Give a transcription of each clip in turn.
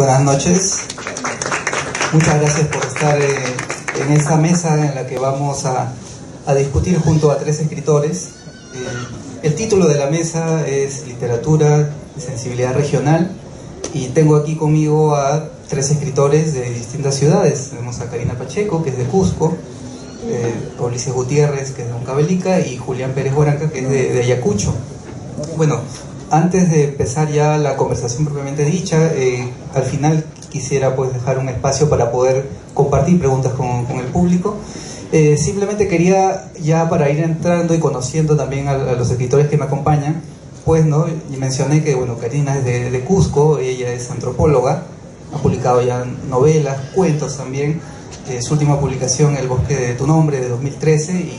Buenas noches. Muchas gracias por estar en esta mesa en la que vamos a discutir junto a 3 escritores. El título de la mesa es Literatura y Sensibilidad Regional, y tengo aquí conmigo a 3 escritores de distintas ciudades. Tenemos a Karina Pacheco, que es de Cusco, Ulises Gutiérrez, que es de Huancavelica, y Julián Pérez Huaranca, que es de Ayacucho. Bueno, antes de empezar ya la conversación propiamente dicha, al final quisiera pues dejar un espacio para poder compartir preguntas con el público. Simplemente quería, ya para ir entrando y conociendo también a los escritores que me acompañan, pues, ¿no? Y mencioné que, bueno, Karina es de Cusco, ella es antropóloga, ha publicado ya novelas, cuentos también. Su última publicación, El bosque de tu nombre, de 2013, y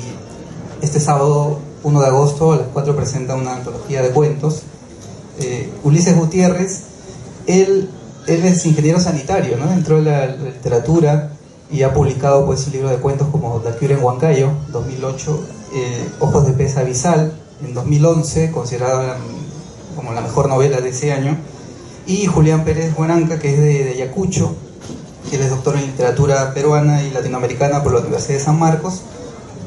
este sábado 1 de agosto a las 4 presenta una antología de cuentos. Ulises Gutiérrez, él es ingeniero sanitario, ¿no? Entró en la literatura y ha publicado pues un libro de cuentos como Dakiura en Huancayo, 2008, Ojos de pez abisal, en 2011, considerada como la mejor novela de ese año, y Julián Pérez Huaranca, que es de Ayacucho. Él es doctor en literatura peruana y latinoamericana por la Universidad de San Marcos.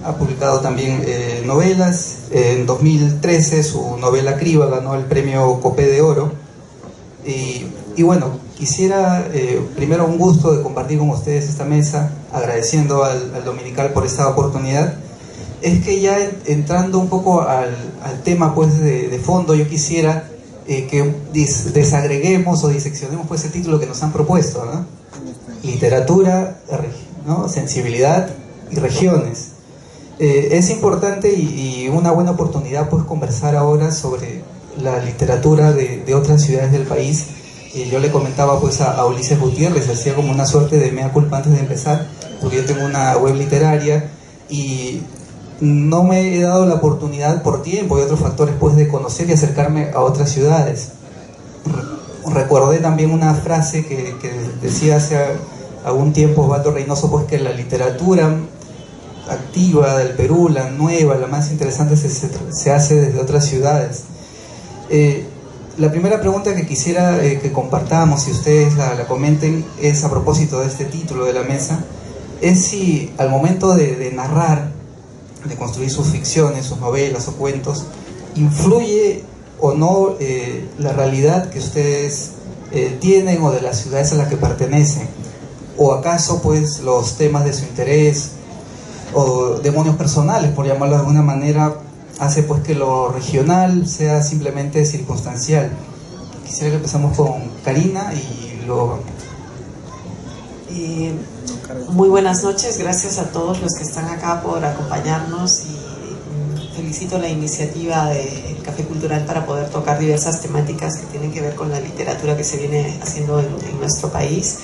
Ha publicado también novelas. En 2013 su novela Criba ganó el premio Copé de Oro. Y bueno, quisiera primero, un gusto de compartir con ustedes esta mesa, agradeciendo al Dominical por esta oportunidad. Es que ya entrando un poco al tema pues de fondo, yo quisiera que desagreguemos o diseccionemos pues el título que nos han propuesto, ¿no? Literatura, ¿no? Sensibilidad y regiones. Es importante y una buena oportunidad pues conversar ahora sobre la literatura de otras ciudades del país. Yo le comentaba pues a Ulises Gutiérrez, hacía como una suerte de mea culpa antes de empezar, porque yo tengo una web literaria y no me he dado la oportunidad por tiempo y otros factores pues de conocer y acercarme a otras ciudades. Recordé también una frase que decía hace algún tiempo Osvaldo Reynoso, pues que la literatura activa del Perú, la nueva, la más interesante, se hace desde otras ciudades. La primera pregunta que quisiera que compartamos, si ustedes la comenten, es a propósito de este título de la mesa, es si al momento de narrar, de construir sus ficciones, sus novelas o cuentos, influye o no la realidad que ustedes tienen o de las ciudades a las que pertenecen, o acaso pues los temas de su interés o demonios personales, por llamarlo de alguna manera, hace pues que lo regional sea simplemente circunstancial. Quisiera que empezamos con Karina y luego... Muy buenas noches, gracias a todos los que están acá por acompañarnos, y felicito la iniciativa del Café Cultural para poder tocar diversas temáticas que tienen que ver con la literatura que se viene haciendo en nuestro país.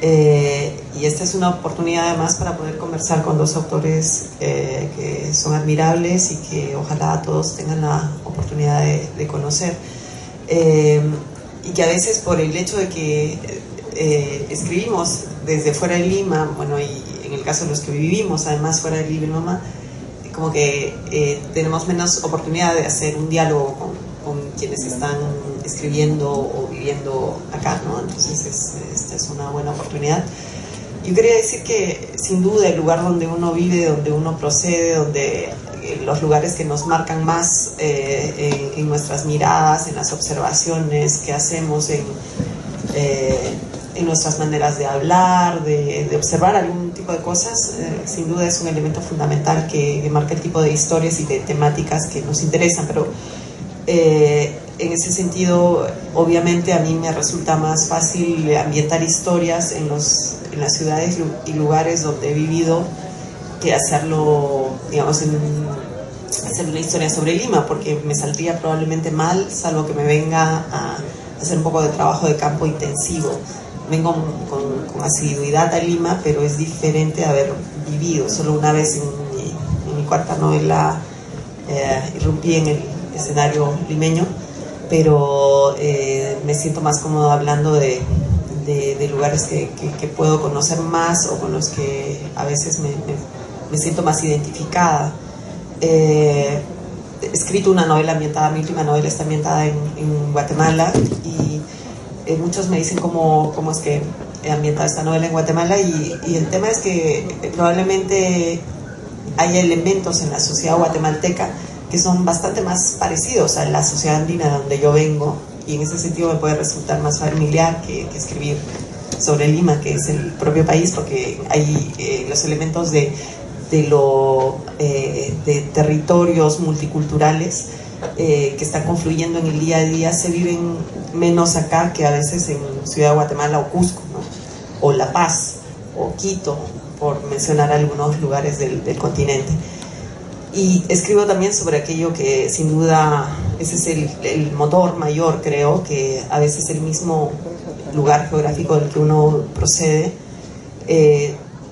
Y esta es una oportunidad además para poder conversar con 2 autores que son admirables y que ojalá todos tengan la oportunidad de conocer, y que a veces por el hecho de que escribimos desde fuera de Lima, bueno, y en el caso de los que vivimos además fuera de Lima, como que tenemos menos oportunidad de hacer un diálogo con quienes están escribiendo o viviendo acá, ¿no? Entonces esta es una buena oportunidad. Yo quería decir que sin duda el lugar donde uno vive, donde uno procede, donde los lugares que nos marcan más en nuestras miradas, en las observaciones que hacemos, en nuestras maneras de hablar, de observar algún tipo de cosas, sin duda es un elemento fundamental que marca el tipo de historias y de temáticas que nos interesan. Pero en ese sentido, obviamente a mí me resulta más fácil ambientar historias en las ciudades y lugares donde he vivido que hacerlo, digamos, hacer una historia sobre Lima, porque me saldría probablemente mal, salvo que me venga a hacer un poco de trabajo de campo intensivo. Vengo con asiduidad a Lima, pero es diferente haber vivido. Solo una vez en mi cuarta novela irrumpí en el escenario limeño, pero me siento más cómodo hablando de lugares que puedo conocer más o con los que a veces me siento más identificada. He escrito una novela ambientada, mi última novela está ambientada en Guatemala, y muchos me dicen cómo es que he ambientado esta novela en Guatemala, y el tema es que probablemente hay elementos en la sociedad guatemalteca que son bastante más parecidos a la sociedad andina de donde yo vengo, y en ese sentido me puede resultar más familiar que escribir sobre Lima, que es el propio país, porque hay los elementos de territorios multiculturales que están confluyendo en el día a día se viven menos acá que a veces en Ciudad de Guatemala o Cusco, ¿no? O La Paz o Quito, por mencionar algunos lugares del continente. Y escribo también sobre aquello que sin duda ese es el motor mayor, creo, que a veces el mismo lugar geográfico del que uno procede,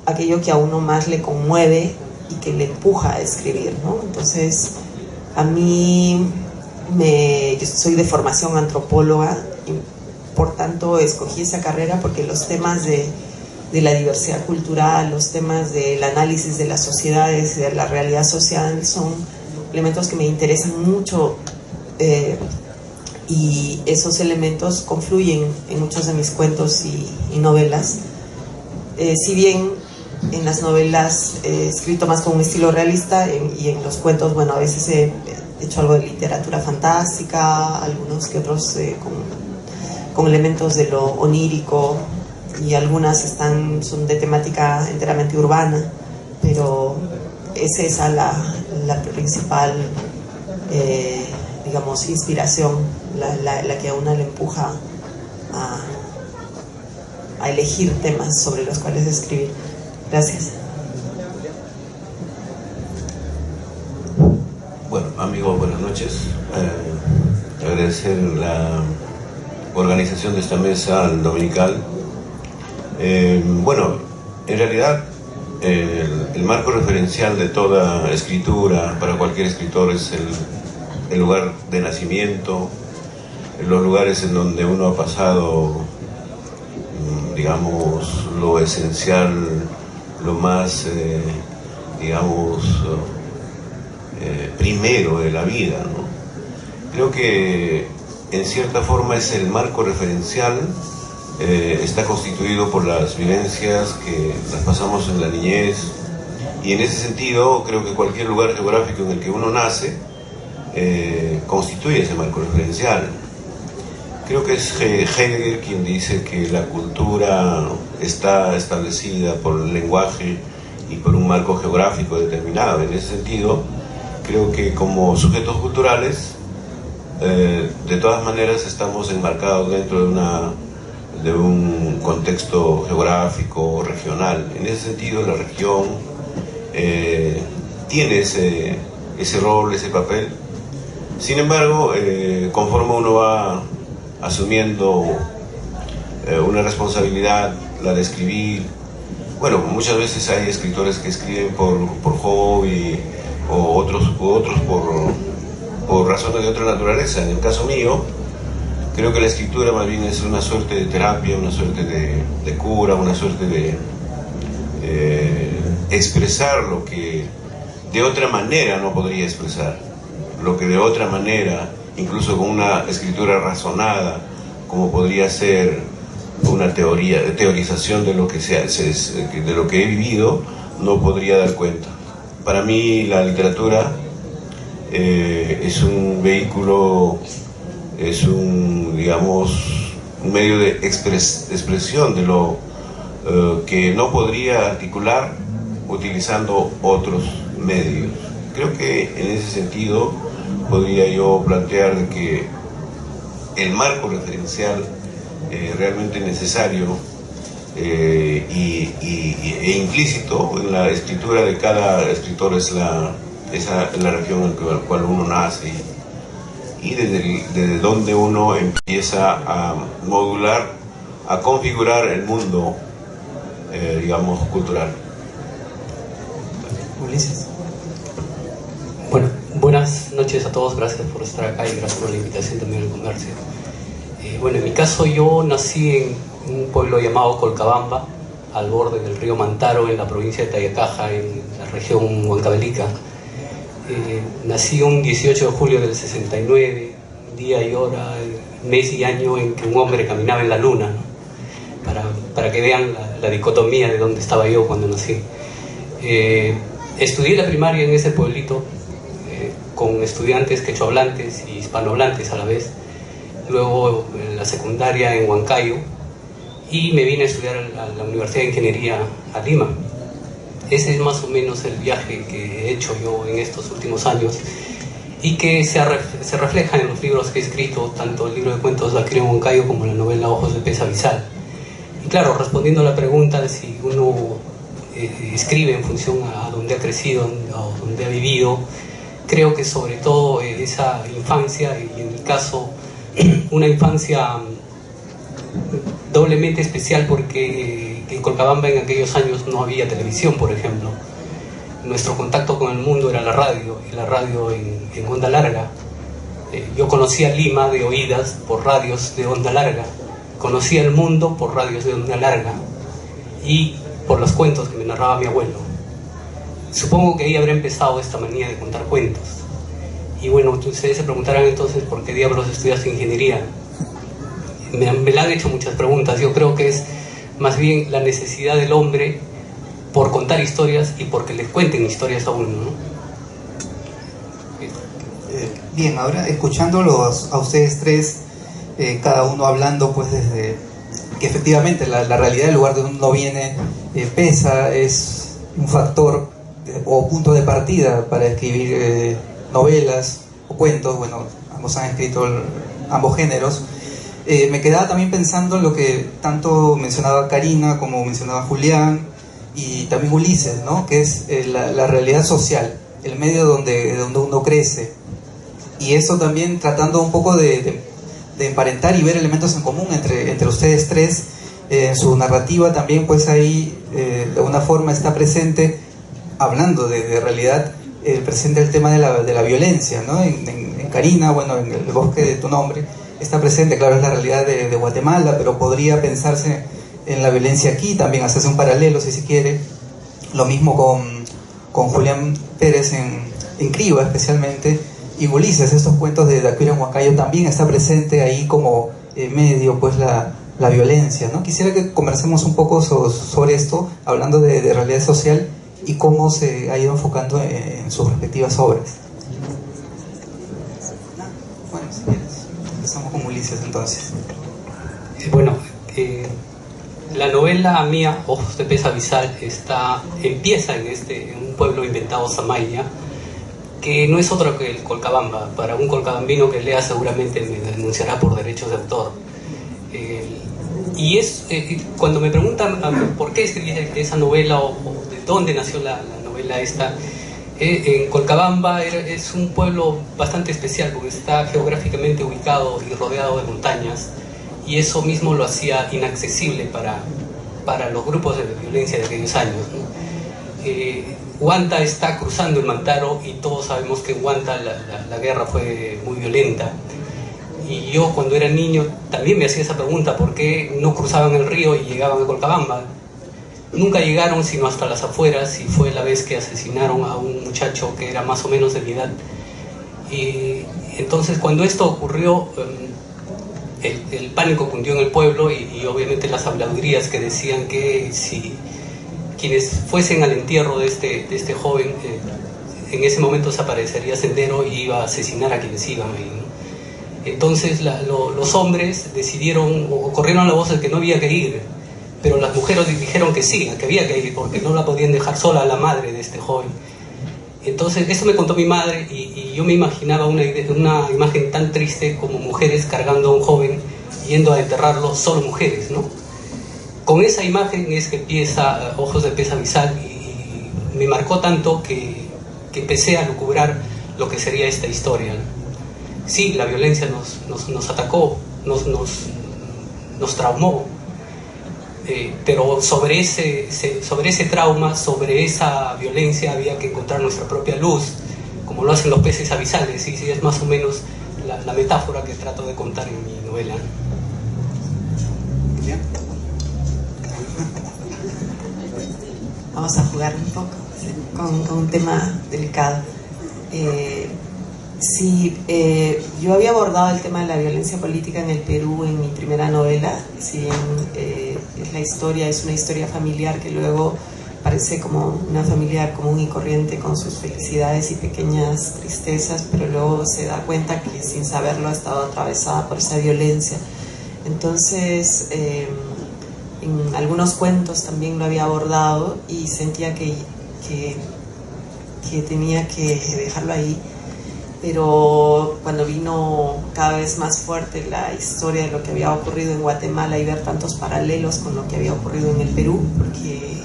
aquello que a uno más le conmueve y que le empuja a escribir, ¿no? Entonces, a mí, yo soy de formación antropóloga y por tanto escogí esa carrera porque los temas de la diversidad cultural, los temas del análisis de las sociedades, de la realidad social, son elementos que me interesan mucho, y esos elementos confluyen en muchos de mis cuentos y novelas. Si bien en las novelas he escrito más con un estilo realista, y en los cuentos, bueno, a veces he hecho algo de literatura fantástica, algunos que otros con elementos de lo onírico, y algunas son de temática enteramente urbana, pero es esa la principal, digamos, inspiración, la que a una le empuja a elegir temas sobre los cuales escribir. Gracias. Bueno, amigos, buenas noches. Agradecer la organización de esta mesa dominical. Bueno, en realidad el marco referencial de toda escritura para cualquier escritor es el lugar de nacimiento, los lugares en donde uno ha pasado, digamos, lo esencial, lo más, digamos, primero de la vida, ¿no? Creo que en cierta forma es el marco referencial. Está constituido por las vivencias que las pasamos en la niñez, y en ese sentido creo que cualquier lugar geográfico en el que uno nace constituye ese marco referencial. Creo que es Heidegger quien dice que la cultura está establecida por el lenguaje y por un marco geográfico determinado. En ese sentido, creo que como sujetos culturales, de todas maneras estamos enmarcados dentro de un contexto geográfico regional. En ese sentido, la región tiene ese rol, ese papel. Sin embargo, conforme uno va asumiendo una responsabilidad, la de escribir, bueno, muchas veces hay escritores que escriben por hobby, o otros por razones de otra naturaleza. En el caso mío, creo que la escritura más bien es una suerte de terapia, una suerte de cura, una suerte de expresar lo que de otra manera no podría expresar, lo que de otra manera, incluso con una escritura razonada, como podría ser una teorización de lo que de lo que he vivido, no podría dar cuenta. Para mí la literatura es un vehículo, es digamos, un medio de expresión de lo que no podría articular utilizando otros medios. Creo que en ese sentido podría yo plantear que el marco referencial realmente necesario e implícito en la escritura de cada escritor es la región en la cual uno nace, y desde donde uno empieza a modular, a configurar el mundo, digamos, cultural. Ulises. Bueno, buenas noches a todos, gracias por estar acá y gracias por la invitación también al comercio. Bueno, en mi caso yo nací en un pueblo llamado Colcabamba, al borde del río Mantaro, en la provincia de Tayacaja, en la región Huancavelica. Nací un 18 de julio del 69, día y hora mes y año en que un hombre caminaba en la luna, ¿no? Para que vean la dicotomía de dónde estaba yo cuando nací. Estudié la primaria en ese pueblito con estudiantes quechohablantes y hispanohablantes a la vez. Luego la secundaria en Huancayo y me vine a estudiar a la Universidad de Ingeniería a Lima. Ese es más o menos el viaje que he hecho yo en estos últimos años y que se refleja en los libros que he escrito, tanto el libro de cuentos La cría en Huancayo como la novela Ojos de pez abisal. Y claro, respondiendo a la pregunta de si uno escribe en función a donde ha crecido o donde ha vivido, creo que sobre todo esa infancia, y en mi caso una infancia doblemente especial porque en Colcabamba en aquellos años no había televisión, por ejemplo. Nuestro contacto con el mundo era la radio, y la radio en onda larga. Yo conocía Lima de oídas por radios de onda larga, conocía el mundo por radios de onda larga y por los cuentos que me narraba mi abuelo. Supongo que ahí habrá empezado esta manía de contar cuentos. Y bueno, ustedes se preguntarán entonces por qué diablos estudias ingeniería. Me la han hecho muchas preguntas. Yo creo que es más bien la necesidad del hombre por contar historias y porque les cuenten historias a uno, ¿no? Bien, ahora escuchándolos a ustedes tres, cada uno hablando pues desde que efectivamente la realidad del lugar de donde uno viene pesa, es un factor o punto de partida para escribir novelas o cuentos. Bueno, ambos han escrito ambos géneros. Me quedaba también pensando en lo que tanto mencionaba Karina como mencionaba Julián y también Ulises, ¿no? Que es la realidad social, el medio donde uno crece, y eso también tratando un poco de emparentar y ver elementos en común entre ustedes tres. En su narrativa también pues ahí de alguna forma está presente, hablando de realidad, presente el tema de la violencia, ¿no? En Karina, bueno, en El bosque de tu nombre está presente, claro, es la realidad de Guatemala, pero podría pensarse en la violencia aquí, también hacerse un paralelo si se quiere. Lo mismo con Julián Pérez en Criba especialmente, y Ulises, estos cuentos de La cría en Huancayo también está presente ahí como medio pues la violencia, ¿no? Quisiera que conversemos un poco sobre esto, hablando de realidad social y cómo se ha ido enfocando en sus respectivas obras. Bueno, si quieres, empezamos con Ulises entonces. Bueno, la novela mía, Ojos de pez abisal, empieza en un pueblo inventado, Samaina, que no es otro que el Colcabamba. Para un colcabambino que lea seguramente me denunciará por derechos de autor. Y cuando me preguntan por qué escribí esa novela o de dónde nació la novela esta, en Colcabamba es un pueblo bastante especial porque está geográficamente ubicado y rodeado de montañas, y eso mismo lo hacía inaccesible para los grupos de violencia de aquellos años, ¿no? Huanta está cruzando el Mantaro y todos sabemos que en Huanta la guerra fue muy violenta. Y yo cuando era niño también me hacía esa pregunta, ¿por qué no cruzaban el río y llegaban a Colcabamba? Nunca llegaron sino hasta las afueras, y fue la vez que asesinaron a un muchacho que era más o menos de mi edad. Y entonces cuando esto ocurrió, el pánico cundió en el pueblo y obviamente las habladurías que decían que si quienes fuesen al entierro de este joven, en ese momento se aparecería Sendero y iba a asesinar a quienes iban ahí, ¿no? Entonces los hombres decidieron, o corrieron la voz de que no había que ir, pero las mujeres dijeron que sí, que había que ir, porque no la podían dejar sola a la madre de este joven. Entonces eso me contó mi madre, y yo me imaginaba una imagen tan triste como mujeres cargando a un joven, yendo a enterrarlo, solo mujeres, ¿no? Con esa imagen es que empieza Ojos de pez abisal, y me marcó tanto que empecé a lucubrar lo que sería esta historia, ¿no? Sí, la violencia nos atacó, nos traumó, pero sobre ese trauma, sobre esa violencia había que encontrar nuestra propia luz, como lo hacen los peces abisales, y sí, es más o menos la metáfora que trato de contar en mi novela. Bien. Vamos a jugar un poco con un tema delicado. Sí, yo había abordado el tema de la violencia política en el Perú en mi primera novela. Si bien es una historia familiar que luego parece como una familia común y corriente con sus felicidades y pequeñas tristezas, pero luego se da cuenta que sin saberlo ha estado atravesada por esa violencia. Entonces, en algunos cuentos también lo había abordado y sentía que tenía que dejarlo ahí. Pero cuando vino cada vez más fuerte la historia de lo que había ocurrido en Guatemala y ver tantos paralelos con lo que había ocurrido en el Perú, porque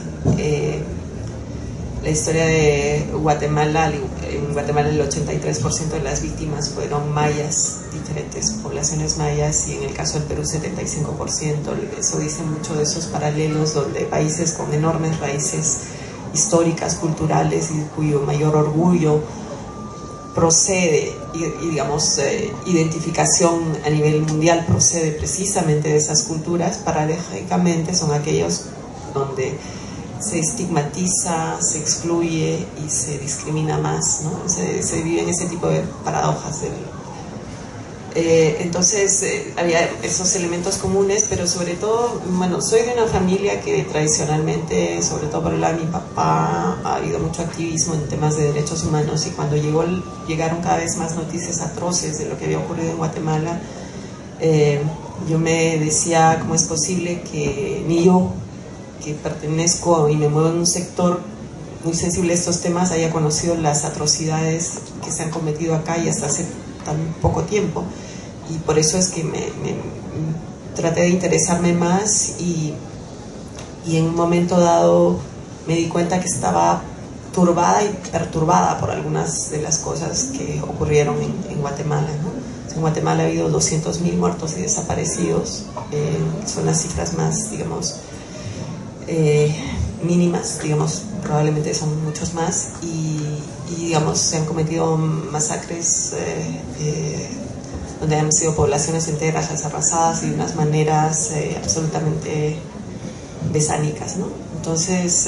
la historia de Guatemala, en Guatemala el 83% de las víctimas fueron mayas, diferentes poblaciones mayas, y en el caso del Perú 75%. Eso dice mucho de esos paralelos donde países con enormes raíces históricas, culturales y cuyo mayor orgullo procede y digamos identificación a nivel mundial procede precisamente de esas culturas, paradójicamente son aquellos donde se estigmatiza, se excluye y se discrimina más, ¿no? Se viven ese tipo de paradojas. Entonces había esos elementos comunes, pero sobre todo, bueno, soy de una familia que tradicionalmente, sobre todo por el lado de mi papá, ha habido mucho activismo en temas de derechos humanos, y cuando llegaron cada vez más noticias atroces de lo que había ocurrido en Guatemala, yo me decía, ¿cómo es posible que ni yo, que pertenezco y me muevo en un sector muy sensible a estos temas, haya conocido las atrocidades que se han cometido acá y hasta hace tan poco tiempo? Y por eso es que me traté de interesarme más, y en un momento dado me di cuenta que estaba turbada y perturbada por algunas de las cosas que ocurrieron en Guatemala, ¿no? En Guatemala ha habido 200.000 muertos y desaparecidos, son las cifras más, digamos, mínimas, digamos, probablemente son muchos más, y digamos, se han cometido masacres donde han sido poblaciones enteras las arrasadas y de unas maneras absolutamente besánicas, ¿no? Entonces,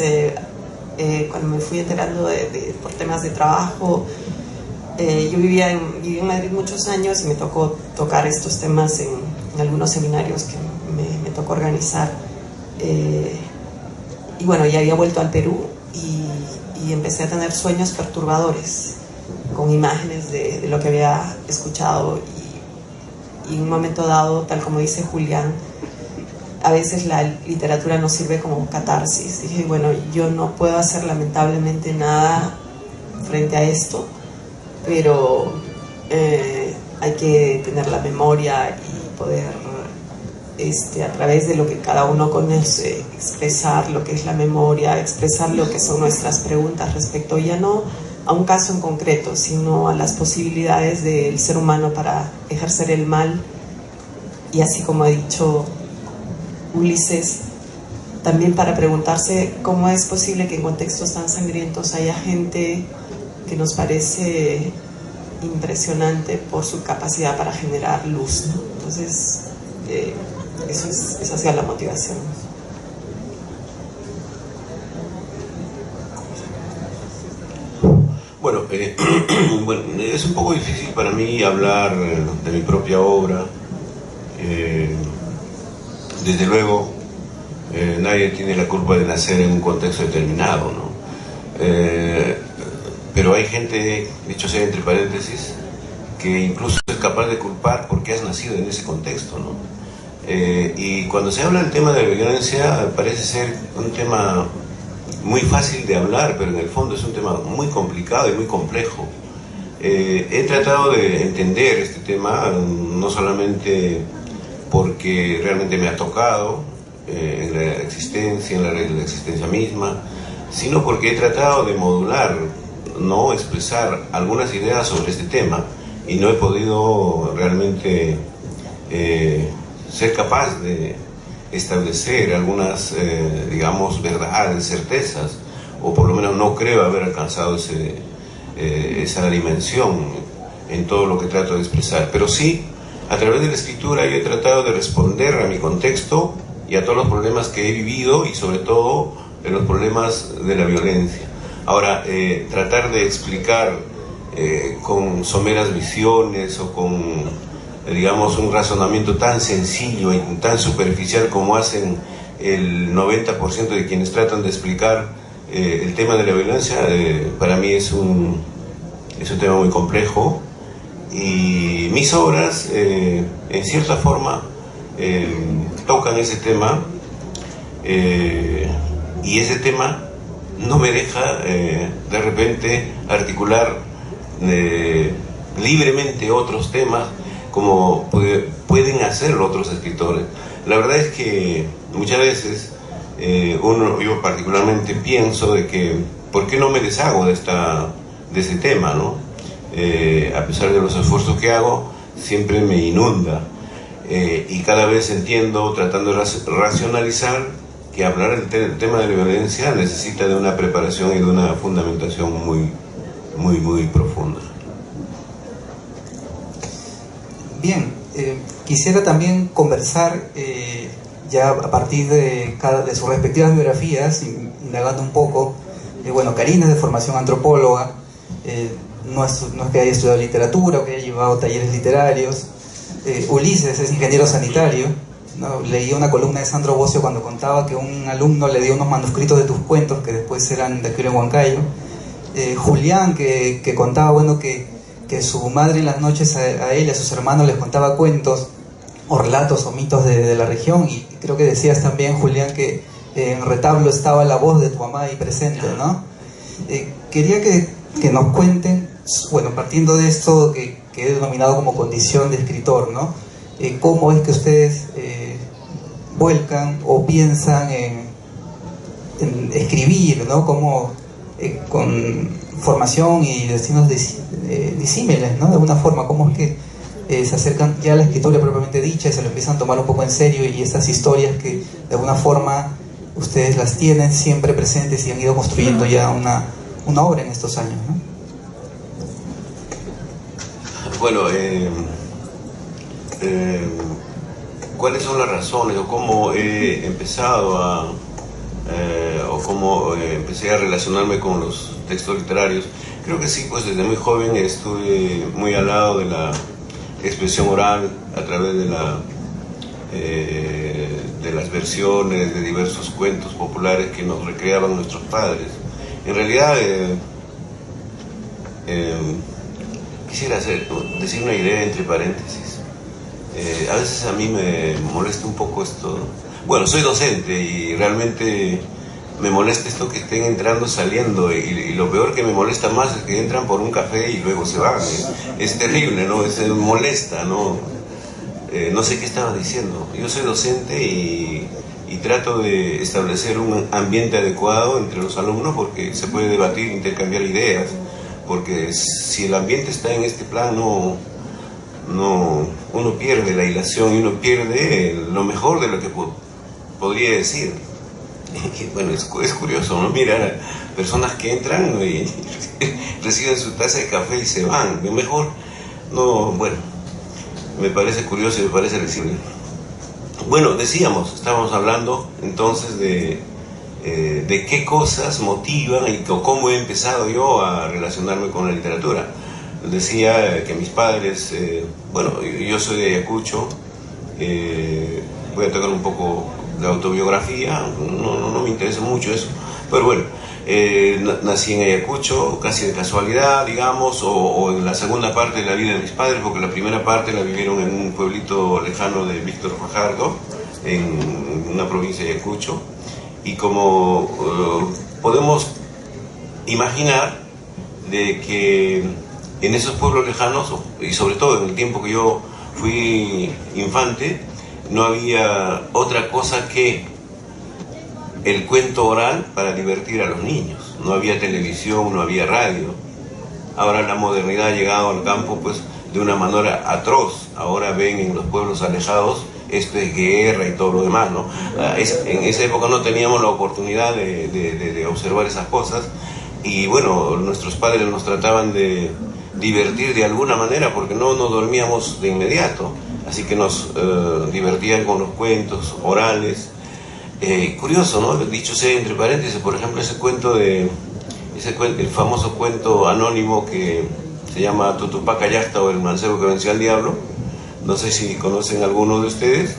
cuando me fui enterando por temas de trabajo, yo viví en Madrid muchos años y me tocó tocar estos temas en algunos seminarios que me tocó organizar. Y bueno, ya había vuelto al Perú y empecé a tener sueños perturbadores con imágenes de lo que había escuchado, y en un momento dado, tal como dice Julián, a veces la literatura nos sirve como catarsis. Dije, bueno, yo no puedo hacer lamentablemente nada frente a esto, pero hay que tener la memoria y poder, a través de lo que cada uno conoce, expresar lo que es la memoria, expresar lo que son nuestras preguntas respecto ya no a un caso en concreto, sino a las posibilidades del ser humano para ejercer el mal. Y así como ha dicho Ulises, también para preguntarse cómo es posible que en contextos tan sangrientos haya gente que nos parece impresionante por su capacidad para generar luz, ¿no? Entonces, esa ha sido la motivación. Bueno, bueno, es un poco difícil para mí hablar de mi propia obra. Desde luego, nadie tiene la culpa de nacer en un contexto determinado, ¿no? Pero hay gente, dicho sea entre paréntesis, que incluso es capaz de culpar porque has nacido en ese contexto, ¿no? Y cuando se habla del tema de la violencia, parece ser un tema muy fácil de hablar, pero en el fondo es un tema muy complicado y muy complejo. He tratado de entender este tema, no solamente porque realmente me ha tocado en la existencia, en la existencia misma, sino porque he tratado de modular, no expresar algunas ideas sobre este tema, y no he podido realmente ser capaz de establecer algunas, digamos, verdades, certezas, o por lo menos no creo haber alcanzado esa dimensión en todo lo que trato de expresar. Pero sí, a través de la escritura yo he tratado de responder a mi contexto y a todos los problemas que he vivido, y sobre todo en los problemas de la violencia. Ahora, tratar de explicar con someras visiones o con, digamos, un razonamiento tan sencillo y tan superficial como hacen el 90% de quienes tratan de explicar el tema de la violencia. Para mí es un tema muy complejo, y mis obras en cierta forma tocan ese tema, y ese tema no me deja de repente articular libremente otros temas como pueden hacerlo otros escritores. La verdad es que muchas veces yo particularmente pienso de que ¿por qué no me deshago de ese tema, ¿no? A pesar de los esfuerzos que hago, siempre me inunda, y cada vez entiendo, tratando de racionalizar, que hablar del tema de la violencia necesita de una preparación y de una fundamentación muy profunda. Bien, quisiera también conversar ya a partir de sus respectivas biografías, indagando un poco. Bueno, Karina es de formación antropóloga, no es que haya estudiado literatura o que haya llevado talleres literarios. Ulises es ingeniero sanitario, ¿no? Leí una columna de Sandro Bocio cuando contaba que un alumno le dio unos manuscritos de tus cuentos que después eran de escribir en Huancayo. Julián, que contaba, bueno, que su madre en las noches a él y a sus hermanos les contaba cuentos o relatos o mitos de la región, y creo que decías también, Julián, que en Retablo estaba la voz de tu mamá ahí presente, ¿no? Quería que nos cuenten, bueno, partiendo de esto que he denominado como condición de escritor, ¿no? ¿Cómo es que ustedes vuelcan o piensan en escribir, ¿no? Cómo con formación y destinos disímiles, ¿no? De alguna forma, ¿cómo es que se acercan ya a la escritura propiamente dicha y se lo empiezan a tomar un poco en serio, y estas historias que de alguna forma ustedes las tienen siempre presentes y han ido construyendo ya una obra en estos años, ¿no? Bueno, ¿cuáles son las razones o cómo he empezado o cómo empecé a relacionarme con los textos literarios? Creo que sí, pues desde muy joven estuve muy al lado de la expresión oral a través de las versiones de diversos cuentos populares que nos recreaban nuestros padres. En realidad, quisiera decir una idea entre paréntesis. A veces a mí me molesta un poco esto. Bueno, soy docente y realmente me molesta esto que estén entrando, saliendo, y lo peor que me molesta más es que entran por un café y luego se van. Es terrible, ¿no? Molesta, ¿no? No sé qué estaba diciendo. Yo soy docente y trato de establecer un ambiente adecuado entre los alumnos, porque se puede debatir, intercambiar ideas, porque si el ambiente está en este plan, uno pierde la hilación y uno pierde lo mejor de lo que podría decir. Bueno, es curioso, ¿no? Mirar a personas que entran y reciben su taza de café y se van. Mejor, no, bueno, me parece curioso y me parece recible. Bueno, estábamos hablando entonces de qué cosas motivan y cómo he empezado yo a relacionarme con la literatura. Decía que mis padres, bueno, yo soy de Ayacucho, voy a tocar un poco de autobiografía, no me interesa mucho eso, pero bueno, nací en Ayacucho casi de casualidad, digamos, o en la segunda parte de la vida de mis padres, porque la primera parte la vivieron en un pueblito lejano de Víctor Fajardo, en una provincia de Ayacucho, y como podemos imaginar de que en esos pueblos lejanos, y sobre todo en el tiempo que yo fui infante, no había otra cosa que el cuento oral para divertir a los niños. No había televisión, no había radio. Ahora la modernidad ha llegado al campo pues de una manera atroz. Ahora ven en los pueblos alejados esto es guerra y todo lo demás, ¿no? En esa época no teníamos la oportunidad de observar esas cosas, y bueno, nuestros padres nos trataban de divertir de alguna manera porque no nos dormíamos de inmediato, así que nos divertían con los cuentos orales. Curioso, ¿no? Dicho sea entre paréntesis, por ejemplo, el famoso cuento anónimo que se llama Tutupaca Yasta o el mancebo que venció al diablo. No sé si conocen alguno de ustedes.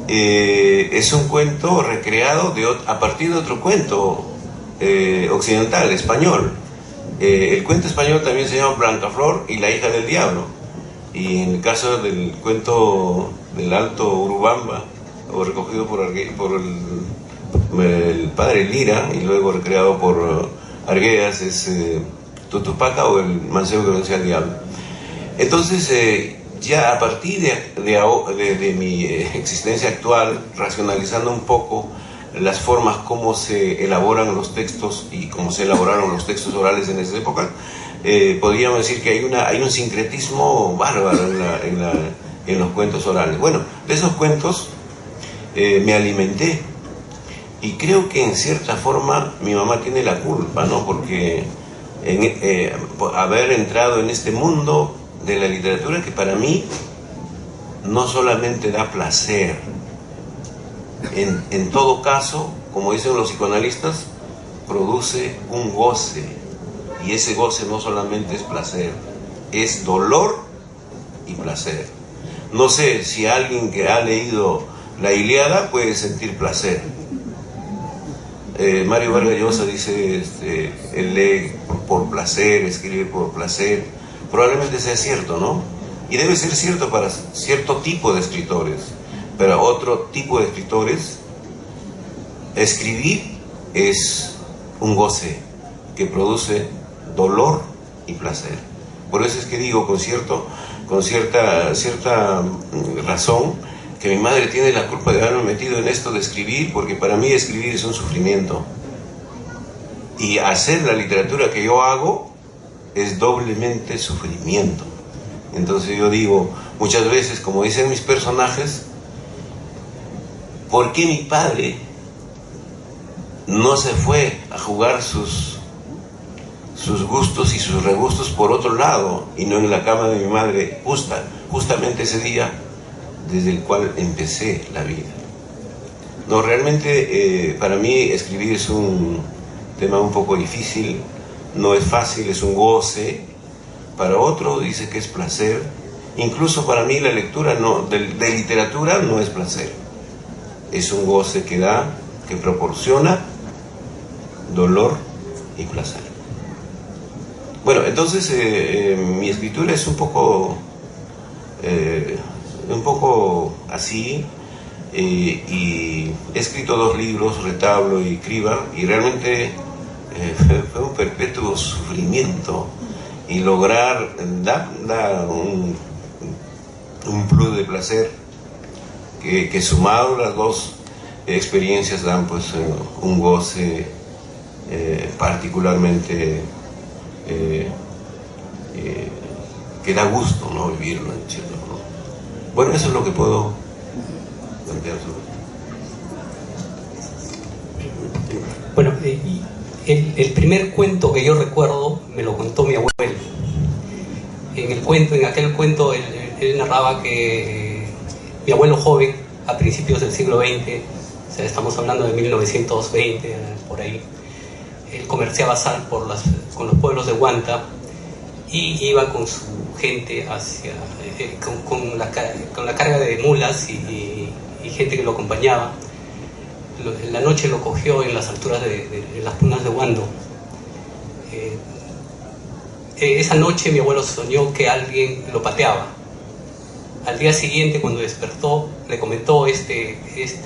Es un cuento recreado a partir de otro cuento occidental, español. El cuento español también se llama Blancaflor y la hija del diablo. Y en el caso del cuento del Alto Urubamba, o recogido por el padre Lira y luego recreado por Arguedas, es Tutupaca o el mancebo que venció al diablo. Entonces, ya a partir de mi existencia actual, racionalizando un poco las formas como se elaboran los textos y cómo se elaboraron los textos orales en esa época, podríamos decir que hay un sincretismo bárbaro en los cuentos orales. Bueno, de esos cuentos me alimenté, y creo que en cierta forma mi mamá tiene la culpa, ¿no? Porque por haber entrado en este mundo de la literatura que para mí no solamente da placer, en todo caso, como dicen los psicoanalistas, produce un goce, y ese goce no solamente es placer, es dolor y placer. No sé si alguien que ha leído la Ilíada puede sentir placer. Mario Vargas Llosa dice, él lee por placer, escribe por placer. Probablemente sea cierto, ¿no? Y debe ser cierto para cierto tipo de escritores. Pero otro tipo de escritores, escribir es un goce que produce dolor y placer. Por eso es que digo con cierta razón que mi madre tiene la culpa de haberme metido en esto de escribir, porque para mí escribir es un sufrimiento. Y hacer la literatura que yo hago es doblemente sufrimiento. Entonces yo digo, muchas veces, como dicen mis personajes, ¿por qué mi padre no se fue a jugar sus gustos y sus regustos por otro lado y no en la cama de mi madre, justamente ese día desde el cual empecé la vida? No, realmente para mí escribir es un tema un poco difícil, no es fácil, es un goce. Para otro dice que es placer. Incluso para mí la lectura de literatura no es placer, es un goce que proporciona dolor y placer. Bueno, entonces mi escritura es un poco así, y he escrito 2 libros, Retablo y Criba, y realmente fue un perpetuo sufrimiento, y lograr da un plus de placer que sumado las 2 experiencias dan pues un goce particularmente que da gusto, ¿no? Vivirlo, ¿no? Bueno, eso es lo que puedo plantear sobre. Bueno, el primer cuento que yo recuerdo me lo contó mi abuelo. En aquel cuento, él narraba que mi abuelo joven, a principios del siglo XX, o sea, estamos hablando de 1920, por ahí, él comerciaba sal con los pueblos de Huanta, y iba con su gente con la carga de mulas y gente que lo acompañaba. La noche lo cogió en las alturas de las punas de Huando. Esa noche mi abuelo soñó que alguien lo pateaba. Al día siguiente, cuando despertó, le comentó este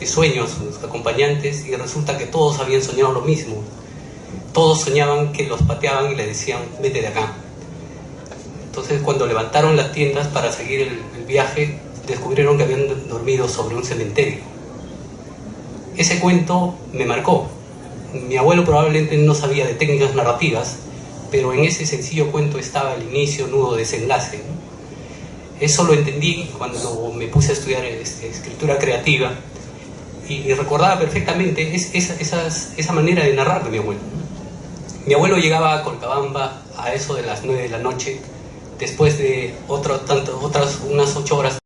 sueño a sus acompañantes, y resulta que todos habían soñado lo mismo. Todos soñaban que los pateaban y le decían, vete de acá. Entonces, cuando levantaron las tiendas para seguir el viaje, descubrieron que habían dormido sobre un cementerio. Ese cuento me marcó. Mi abuelo probablemente no sabía de técnicas narrativas, pero en ese sencillo cuento estaba el inicio, nudo, desenlace, ¿no? Eso lo entendí cuando me puse a estudiar escritura creativa, y recordaba perfectamente esa manera de narrar de mi abuelo. Mi abuelo llegaba a Colcabamba a eso de las 9 de la noche, después de unas 8 horas.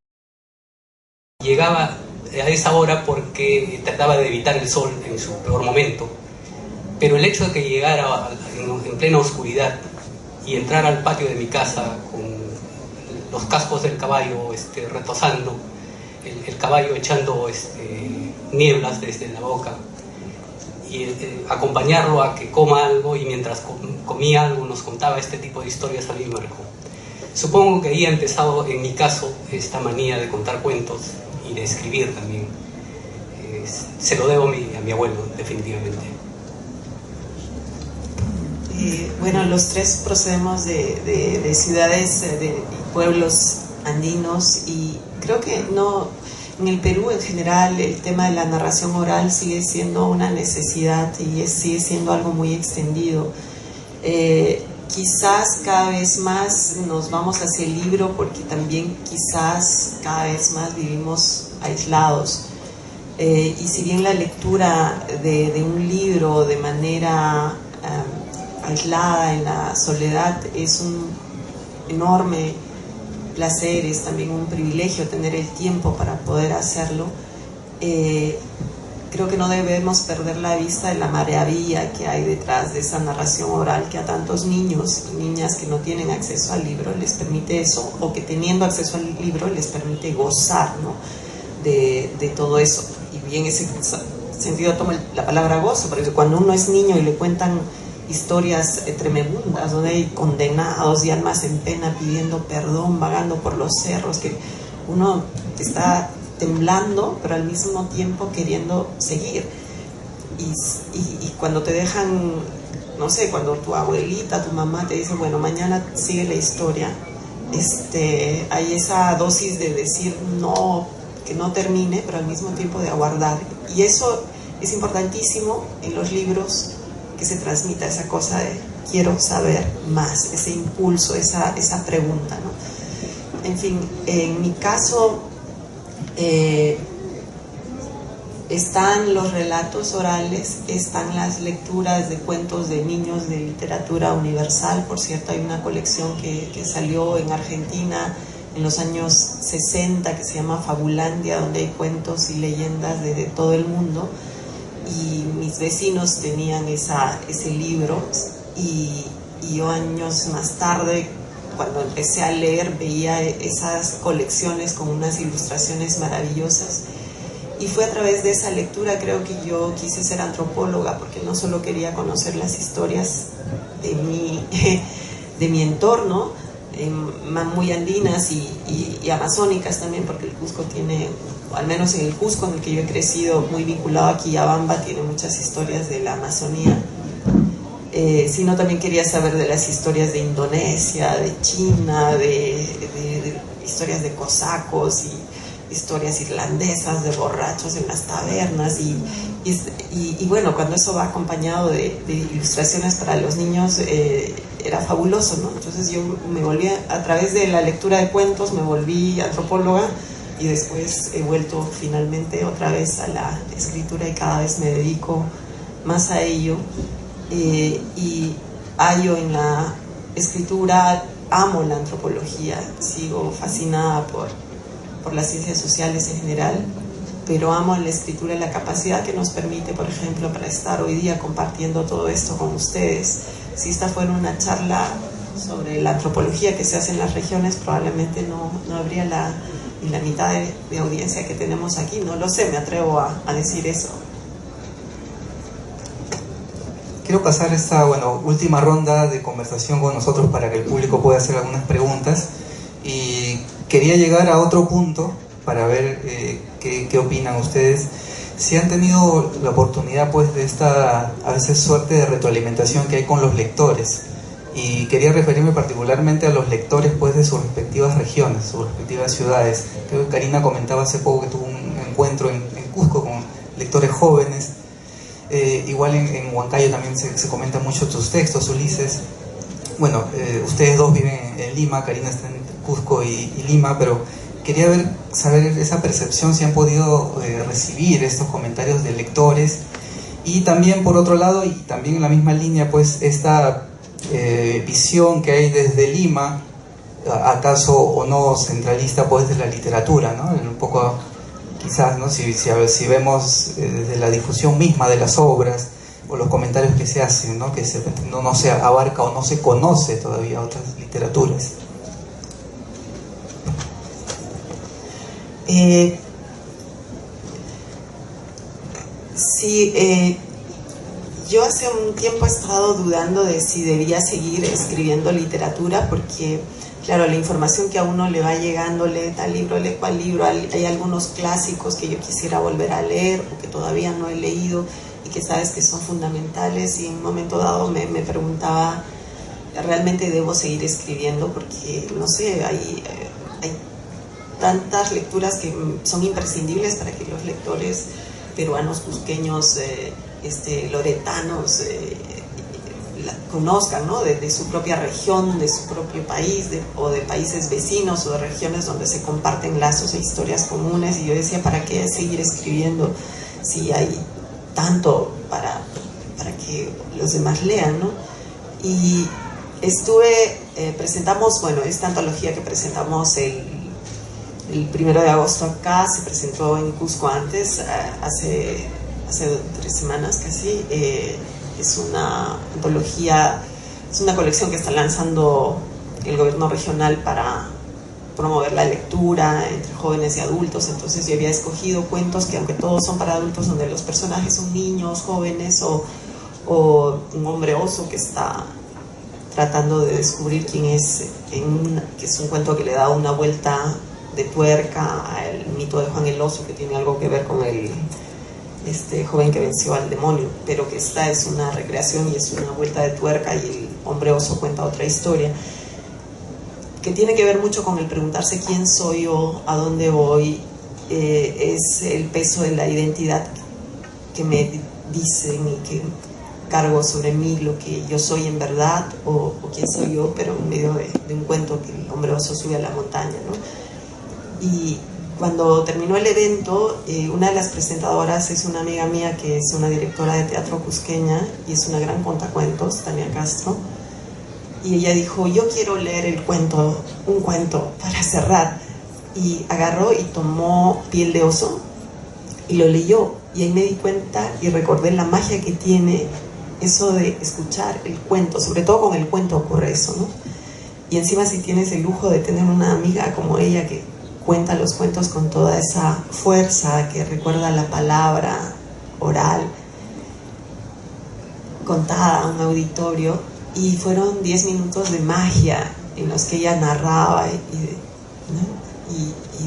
Llegaba a esa hora porque trataba de evitar el sol en su peor momento, pero el hecho de que llegara en plena oscuridad y entrar al patio de mi casa con los cascos del caballo retozando, el caballo echando nieblas desde la boca, y acompañarlo a que coma algo, y mientras comía algo nos contaba este tipo de historias, a mí me marcó. Supongo que ahí ha empezado, en mi caso, esta manía de contar cuentos y de escribir también. Se lo debo a mi abuelo, definitivamente. Bueno, los tres procedemos de ciudades, de pueblos andinos, y creo que no, en el Perú en general el tema de la narración oral sigue siendo una necesidad y sigue siendo algo muy extendido. Quizás cada vez más nos vamos hacia el libro porque también quizás cada vez más vivimos aislados. Y si bien la lectura de un libro de manera aislada en la soledad es un enorme placer, es también un privilegio tener el tiempo para poder hacerlo, creo que no debemos perder la vista de la maravilla que hay detrás de esa narración oral que a tantos niños y niñas que no tienen acceso al libro les permite eso, o que teniendo acceso al libro les permite gozar, ¿no?, de todo eso. Y bien, en ese sentido tomo la palabra gozo, porque cuando uno es niño y le cuentan historias tremendas donde hay condenados y almas en pena pidiendo perdón, vagando por los cerros, que uno está temblando pero al mismo tiempo queriendo seguir, y cuando te dejan, no sé, cuando tu abuelita, tu mamá te dice, bueno, mañana sigue la historia, hay esa dosis de decir no, que no termine, pero al mismo tiempo de aguardar, y eso es importantísimo en los libros, que se transmita esa cosa de quiero saber más, ese impulso, esa pregunta, ¿no? En fin, en mi caso están los relatos orales, están las lecturas de cuentos de niños de literatura universal. Por cierto, hay una colección que salió en Argentina en los años 60 que se llama Fabulandia, donde hay cuentos y leyendas de todo el mundo. Y mis vecinos tenían ese libro, y yo años más tarde, cuando empecé a leer, veía esas colecciones con unas ilustraciones maravillosas, y fue a través de esa lectura, creo que yo quise ser antropóloga, porque no solo quería conocer las historias de mi entorno, muy andinas y amazónicas también, porque el Cusco tiene, al menos en el Cusco en el que yo he crecido, muy vinculado a Quillabamba, tiene muchas historias de la Amazonía, sino también quería saber de las historias de Indonesia, de China, de historias de cosacos y historias irlandesas de borrachos en las tabernas, y bueno, cuando eso va acompañado de ilustraciones para los niños, era fabuloso, ¿no? Entonces yo me volví, a través de la lectura de cuentos, me volví antropóloga, y después he vuelto finalmente otra vez a la escritura, y cada vez me dedico más a ello, y hallo en la escritura, amo la antropología, sigo fascinada por las ciencias sociales en general, pero amo en la escritura la capacidad que nos permite, por ejemplo, para estar hoy día compartiendo todo esto con ustedes. Si esta fuera una charla sobre la antropología que se hace en las regiones, probablemente no habría ni la mitad de audiencia que tenemos aquí. No lo sé, me atrevo a decir eso. Quiero pasar esta última ronda de conversación con nosotros para que el público pueda hacer algunas preguntas, y quería llegar a otro punto para ver qué opinan ustedes. Si han tenido la oportunidad pues de esta a veces suerte de retroalimentación que hay con los lectores, y quería referirme particularmente a los lectores pues de sus respectivas regiones, sus respectivas ciudades. Creo que Karina comentaba hace poco que tuvo un encuentro en Cusco con lectores jóvenes. Igual en Huancayo también se comentan mucho tus textos, Ulises. Bueno, ustedes dos viven en Lima, Karina está en Cusco y Lima, pero quería saber esa percepción, si han podido recibir estos comentarios de lectores, y también por otro lado, y también en la misma línea, pues esta visión que hay desde Lima, acaso o no centralista, pues de la literatura, ¿no? Un poco, quizás, ¿no? Si vemos desde la difusión misma de las obras, los comentarios que se hacen, ¿no? Que no se abarca o no se conoce todavía otras literaturas. Sí, yo hace un tiempo he estado dudando de si debía seguir escribiendo literatura, porque claro, la información que a uno le va llegando, lee tal libro, lee cual libro, hay algunos clásicos que yo quisiera volver a leer o que todavía no he leído y que sabes que son fundamentales, y en un momento dado me preguntaba, ¿realmente debo seguir escribiendo? Porque, no sé, hay tantas lecturas que son imprescindibles para que los lectores peruanos, cusqueños, loretanos, conozcan, ¿no? de su propia región, de su propio país, o de países vecinos, o de regiones donde se comparten lazos e historias comunes. Y yo decía, ¿para qué seguir escribiendo si hay tanto para que los demás lean, ¿no? Y presentamos, bueno, esta antología que presentamos el 1 de agosto acá, se presentó en Cusco antes, hace 3 semanas casi. Es una antología, es una colección que está lanzando el gobierno regional para promover la lectura entre jóvenes y adultos. Entonces yo había escogido cuentos que, aunque todos son para adultos, donde los personajes son niños, jóvenes, o un hombre oso que está tratando de descubrir quién es, que es un cuento que le da una vuelta de tuerca al mito de Juan el Oso, que tiene algo que ver con el joven que venció al demonio, pero que esta es una recreación y es una vuelta de tuerca, y el hombre oso cuenta otra historia que tiene que ver mucho con el preguntarse quién soy yo, a dónde voy. Es el peso de la identidad que me dicen y que cargo sobre mí, lo que yo soy en verdad, o quién soy yo, pero en medio de un cuento que el hombre oso sube a la montaña, ¿no? Y cuando terminó el evento, una de las presentadoras es una amiga mía que es una directora de teatro cusqueña y es una gran contacuentos, Tania Castro, y ella dijo, yo quiero leer un cuento para cerrar, y agarró y tomó Piel de Oso y lo leyó, y ahí me di cuenta y recordé la magia que tiene eso de escuchar el cuento. Sobre todo con el cuento ocurre eso, ¿no? Y encima, si tienes el lujo de tener una amiga como ella que cuenta los cuentos con toda esa fuerza, que recuerda la palabra oral contada a un auditorio, y fueron 10 minutos de magia en los que ella narraba y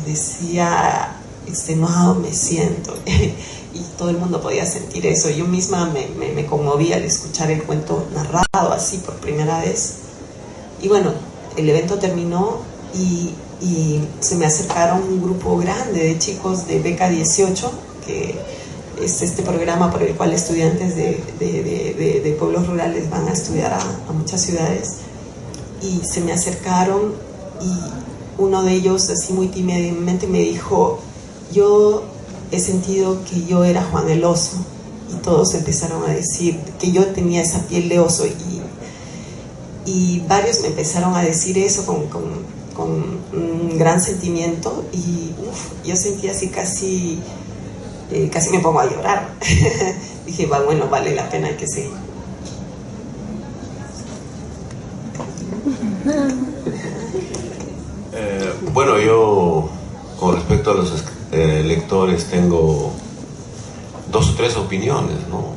decía, extenuado me siento, y todo el mundo podía sentir eso. Yo misma me conmoví al escuchar el cuento narrado así por primera vez. Y bueno, el evento terminó y se me acercaron un grupo grande de chicos de Beca 18, que es este programa por el cual estudiantes de pueblos rurales van a estudiar a muchas ciudades, y se me acercaron, y uno de ellos, así muy tímidamente, me dijo, yo he sentido que yo era Juan el Oso, y todos empezaron a decir que yo tenía esa piel de oso, y varios me empezaron a decir eso con un gran sentimiento, y yo sentí así casi me pongo a llorar. Dije, bueno, vale la pena, hay que seguir. Bueno, yo con respecto a los lectores tengo 2 o 3 opiniones, ¿no?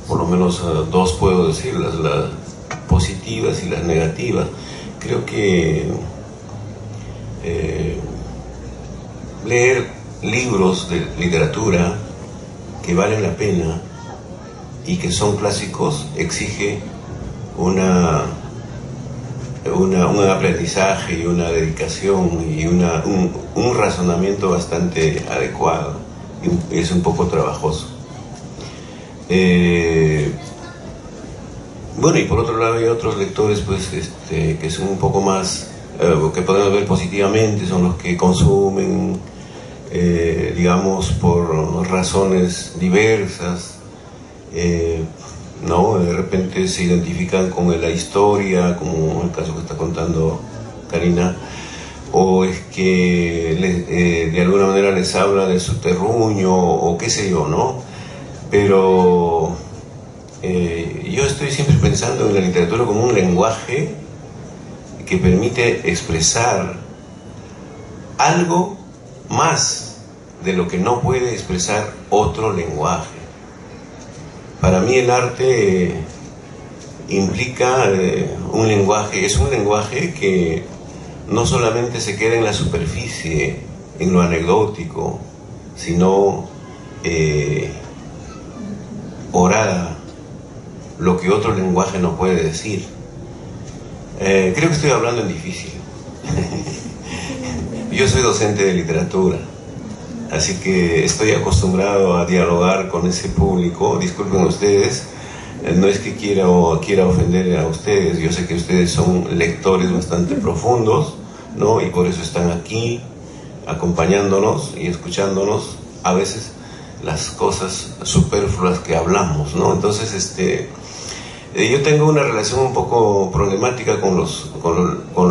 Por lo menos 2 puedo decirlas, las positivas y las negativas. Creo que leer libros de literatura que valen la pena y que son clásicos exige un aprendizaje y una dedicación y un razonamiento bastante adecuado, y es un poco trabajoso. Bueno, y por otro lado hay otros lectores pues que son un poco más, que podemos ver positivamente, son los que consumen, digamos, por razones diversas, ¿no? De repente se identifican con la historia, como el caso que está contando Karina, o es que de alguna manera les habla de su terruño, o qué sé yo, ¿no? Pero estoy siempre pensando en la literatura como un lenguaje que permite expresar algo más de lo que no puede expresar otro lenguaje. Para mí el arte implica un lenguaje, es un lenguaje que no solamente se queda en la superficie, en lo anecdótico, sino orada lo que otro lenguaje no puede decir. Creo que estoy hablando en difícil. Yo soy docente de literatura, así que estoy acostumbrado a dialogar con ese público. Disculpen ustedes, no es que quiera ofender a ustedes. Yo sé que ustedes son lectores bastante profundos, ¿no? Y por eso están aquí acompañándonos y escuchándonos a veces las cosas superfluas que hablamos, ¿no? Entonces, yo tengo una relación un poco problemática con los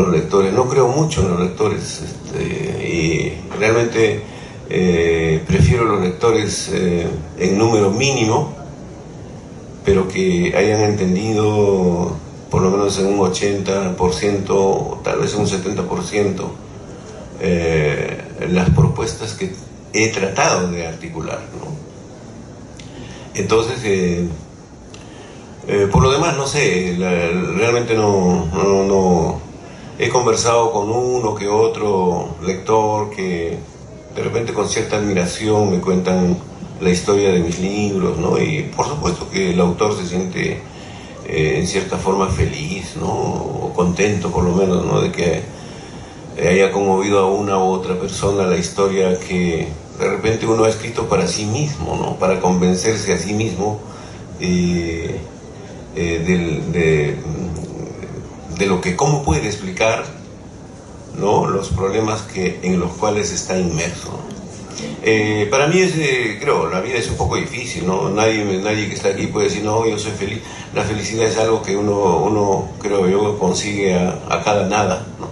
lectores. No creo mucho en los lectores, y realmente prefiero los lectores en número mínimo, pero que hayan entendido por lo menos en un 80%, tal vez en un 70%, las propuestas que he tratado de articular, ¿no? Entonces, por lo demás, no sé, realmente no he conversado con uno que otro lector que de repente con cierta admiración me cuentan la historia de mis libros, ¿no? Y por supuesto que el autor se siente en cierta forma feliz, ¿no? O contento por lo menos, ¿no? De que haya conmovido a una u otra persona la historia que de repente uno ha escrito para sí mismo, ¿no? Para convencerse a sí mismo de lo que, cómo puede explicar, ¿no? Los problemas en los cuales está inmerso. Para mí creo, la vida es un poco difícil, ¿no? Nadie que está aquí puede decir, no, yo soy feliz. La felicidad es algo que uno creo yo, consigue a cada nada, ¿no?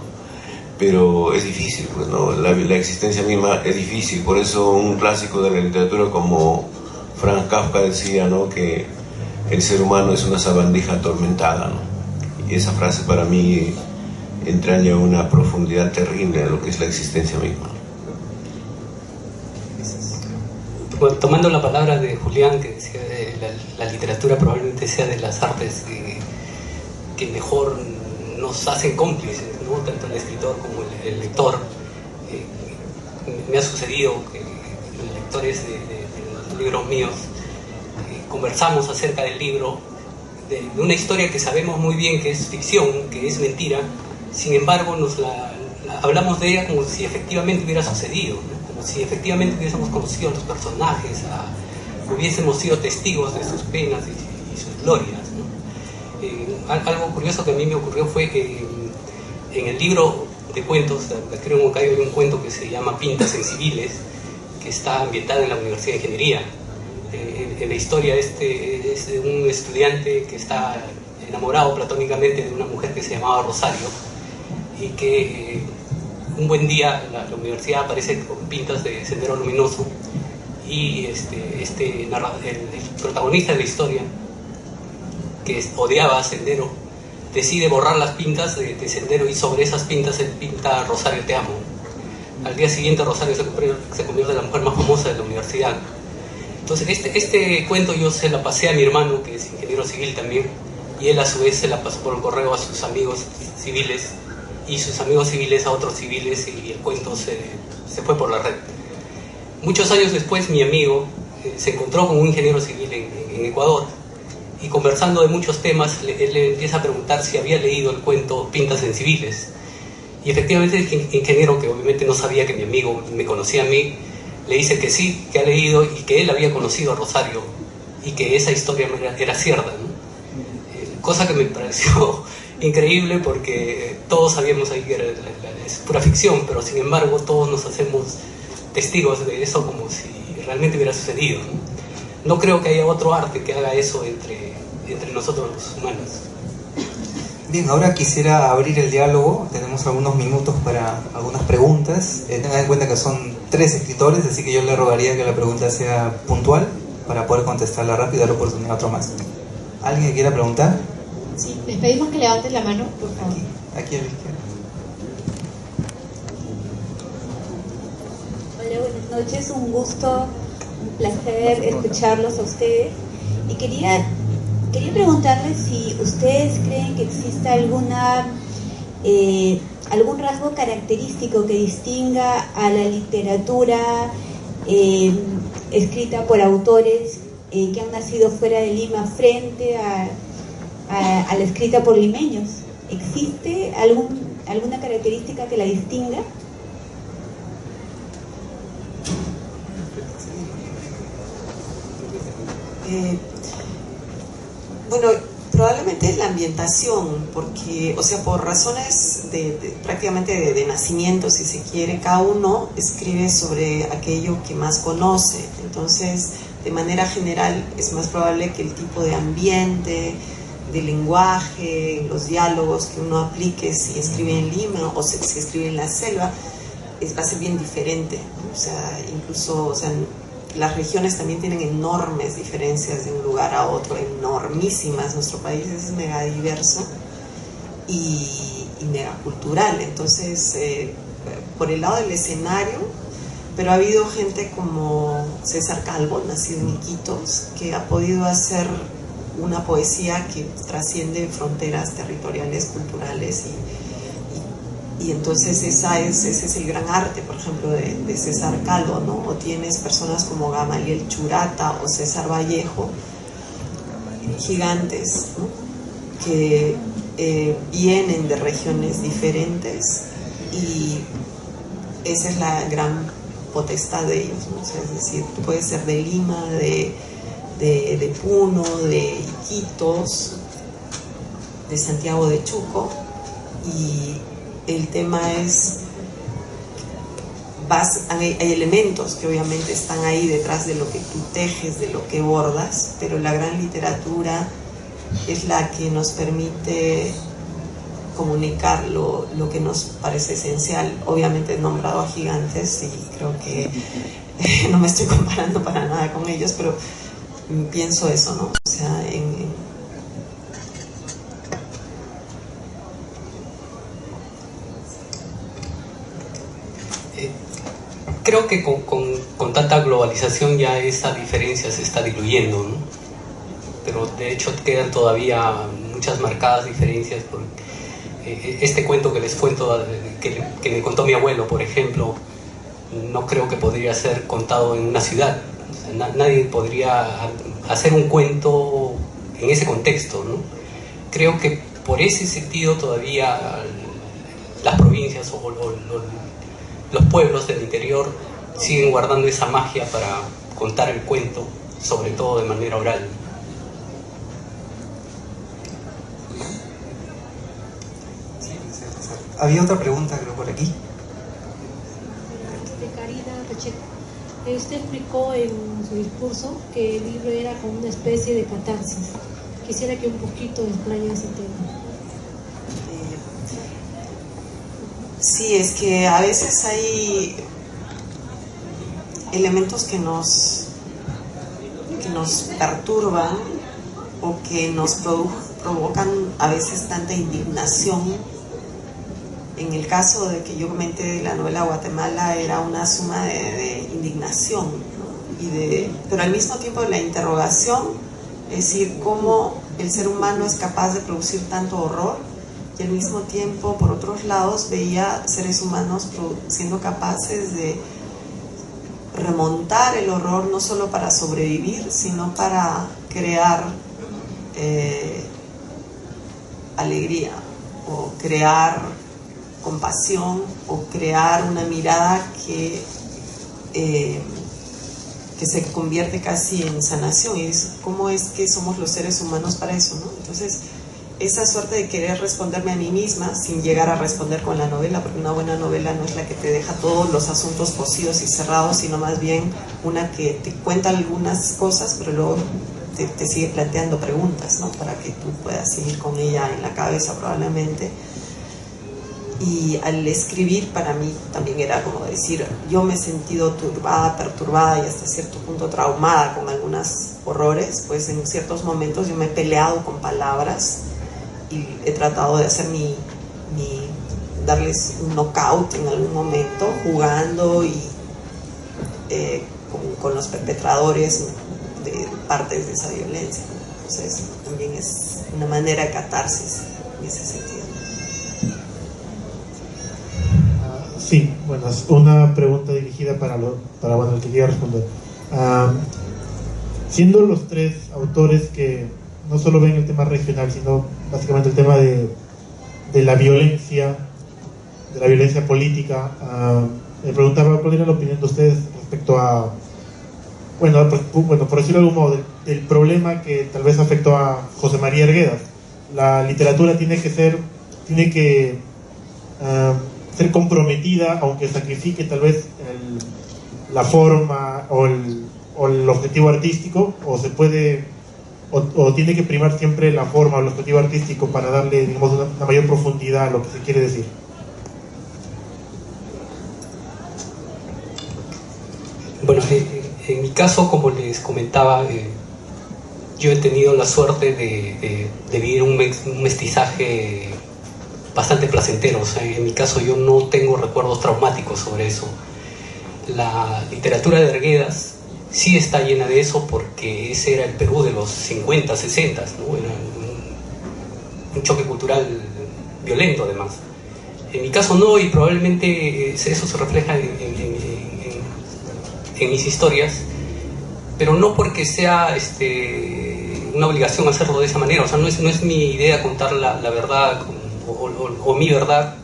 Pero es difícil, pues, ¿no? La existencia misma es difícil. Por eso un clásico de la literatura como Franz Kafka decía, ¿no? Que el ser humano es una sabandija atormentada, ¿no? Y esa frase para mí entraña una profundidad terrible en lo que es la existencia misma. Bueno, tomando la palabra de Julián, que decía la literatura probablemente sea de las artes que mejor nos hacen cómplices, ¿no? Tanto el escritor como el lector. Me ha sucedido que los lectores de los libros míos conversamos acerca del libro, de una historia que sabemos muy bien que es ficción, que es mentira. Sin embargo, hablamos de ella como si efectivamente hubiera sucedido, ¿no? Como si efectivamente hubiésemos conocido a los personajes, hubiésemos sido testigos de sus penas y sus glorias, ¿no? Algo curioso que a mí me ocurrió fue que en el libro de cuentos, creo en Huancayo, hay un cuento que se llama Pintas en Civiles, que está ambientado en la Universidad de Ingeniería. En la historia es de un estudiante que está enamorado platónicamente de una mujer que se llamaba Rosario, y que un buen día la universidad aparece con pintas de Sendero Luminoso, y el protagonista de la historia, que odiaba a Sendero, decide borrar las pintas de Sendero, y sobre esas pintas él pinta Rosario te amo. Al día siguiente Rosario se convierte en la mujer más famosa de la universidad. Entonces este cuento yo se la pasé a mi hermano, que es ingeniero civil también, y él a su vez se la pasó por el correo a sus amigos civiles, y sus amigos civiles a otros civiles, y el cuento se fue por la red. Muchos años después mi amigo se encontró con un ingeniero civil en Ecuador, y conversando de muchos temas él le empieza a preguntar si había leído el cuento Pintas en Civiles, y efectivamente el ingeniero, que obviamente no sabía que mi amigo me conocía a mí, le dice que sí, que ha leído y que él había conocido a Rosario y que esa historia era cierta, ¿no? Cosa que me pareció increíble, porque todos sabíamos ahí que es pura ficción, pero sin embargo todos nos hacemos testigos de eso como si realmente hubiera sucedido, ¿no? No creo que haya otro arte que haga eso entre nosotros los humanos. Bien, ahora quisiera abrir el diálogo. Tenemos algunos minutos para algunas preguntas. Tengan en cuenta que son 3 escritores, así que yo le rogaría que la pregunta sea puntual para poder contestarla rápido y dar la oportunidad a otro más. ¿Alguien que quiera preguntar? Sí, les pedimos que levanten la mano, por favor. Aquí a la izquierda. Hola, buenas noches, un gusto, un placer escucharlos a ustedes. Y quería preguntarles si ustedes creen que existe algún rasgo característico que distinga a la literatura escrita por autores que han nacido fuera de Lima frente a la escrita por limeños. ¿Existe alguna característica que la distinga? Bueno, probablemente es la ambientación, porque, o sea, por razones prácticamente de nacimiento, si se quiere, cada uno escribe sobre aquello que más conoce. Entonces, de manera general, es más probable que el tipo de ambiente, de lenguaje, los diálogos que uno aplique si escribe en Lima o si escribe en la selva, va a ser bien diferente, ¿no? O sea, incluso, o sea, las regiones también tienen enormes diferencias de un lugar a otro, enormísimas. Nuestro país es mega diverso y mega cultural. Entonces, por el lado del escenario, pero ha habido gente como César Calvo, nacido en Iquitos, que ha podido hacer una poesía que trasciende fronteras territoriales, culturales y entonces ese es el gran arte, por ejemplo, de César Calvo, ¿no? O tienes personas como Gamaliel Churata o César Vallejo, gigantes, ¿no? Que vienen de regiones diferentes y esa es la gran potestad de ellos, ¿no? O sea, es decir, tú puedes ser de Lima, de Puno, de Iquitos, de Santiago de Chuco, y el tema es, hay elementos que obviamente están ahí detrás de lo que tú tejes, de lo que bordas, pero la gran literatura es la que nos permite comunicar lo que nos parece esencial. Obviamente he nombrado a gigantes y creo que no me estoy comparando para nada con ellos, pero pienso eso, ¿no? O sea, creo que con tanta globalización ya esa diferencia se está diluyendo, ¿no? Pero de hecho quedan todavía muchas marcadas diferencias. Este cuento que les cuento, que me contó mi abuelo, por ejemplo, no creo que podría ser contado en una ciudad. O sea, nadie podría hacer un cuento en ese contexto, ¿no? Creo que por ese sentido todavía las provincias o los pueblos del interior siguen guardando esa magia para contar el cuento, sobre todo de manera oral. Había otra pregunta, creo, por aquí. De Karina Pacheco. Usted explicó en su discurso que el libro era como una especie de catarsis. Quisiera que un poquito explaye ese tema. Sí, es que a veces hay elementos que nos perturban o que nos provocan a veces tanta indignación. En el caso de que yo comenté de la novela Guatemala, era una suma de indignación, ¿no? Pero al mismo tiempo de la interrogación, es decir, cómo el ser humano es capaz de producir tanto horror, y al mismo tiempo, por otros lados, veía seres humanos siendo capaces de remontar el horror, no solo para sobrevivir, sino para crear alegría, o crear compasión, o crear una mirada que se convierte casi en sanación. Y es cómo es que somos los seres humanos para eso, ¿no? Entonces, esa suerte de querer responderme a mí misma sin llegar a responder con la novela, porque una buena novela no es la que te deja todos los asuntos cosidos y cerrados, sino más bien una que te cuenta algunas cosas, pero luego te sigue planteando preguntas, ¿no? Para que tú puedas seguir con ella en la cabeza probablemente. Y al escribir para mí también era como decir, yo me he sentido turbada, perturbada y hasta cierto punto traumada con algunos horrores, pues en ciertos momentos yo me he peleado con palabras y he tratado de hacer darles un knockout en algún momento, jugando y con los perpetradores de partes de esa violencia. Entonces también es una manera de catarsis en ese sentido. Sí, bueno, es una pregunta dirigida para el que quiera responder. Siendo los tres autores que no solo ven el tema regional, sino básicamente el tema de la violencia política, me preguntaba cuál era la opinión de ustedes respecto a, bueno, por decirlo de algún modo, del problema que tal vez afectó a José María Arguedas. La literatura tiene que ser comprometida, aunque sacrifique tal vez la forma o el objetivo artístico, o tiene que primar siempre la forma o el objetivo artístico para darle, digamos, una mayor profundidad a lo que se quiere decir. Bueno, en mi caso, como les comentaba, yo he tenido la suerte de vivir un mestizaje bastante placentero. O sea, en mi caso yo no tengo recuerdos traumáticos sobre eso. La literatura de Arguedas sí está llena de eso, porque ese era el Perú de los 50, 60, ¿no? Era un choque cultural violento, además. En mi caso no, y probablemente eso se refleja en mis historias, pero no porque sea una obligación hacerlo de esa manera. O sea, no es mi idea contar la verdad o mi verdad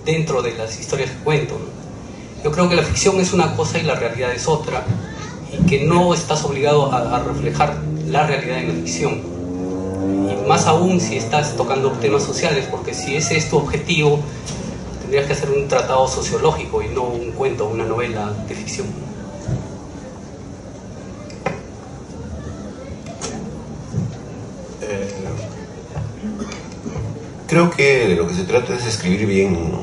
dentro de las historias que cuento, ¿no? Yo creo que la ficción es una cosa y la realidad es otra, y que no estás obligado a reflejar la realidad en la ficción, y más aún si estás tocando temas sociales, porque si ese es tu objetivo, tendrías que hacer un tratado sociológico y no un cuento, una novela de ficción. Creo que de lo que se trata es escribir bien, ¿no?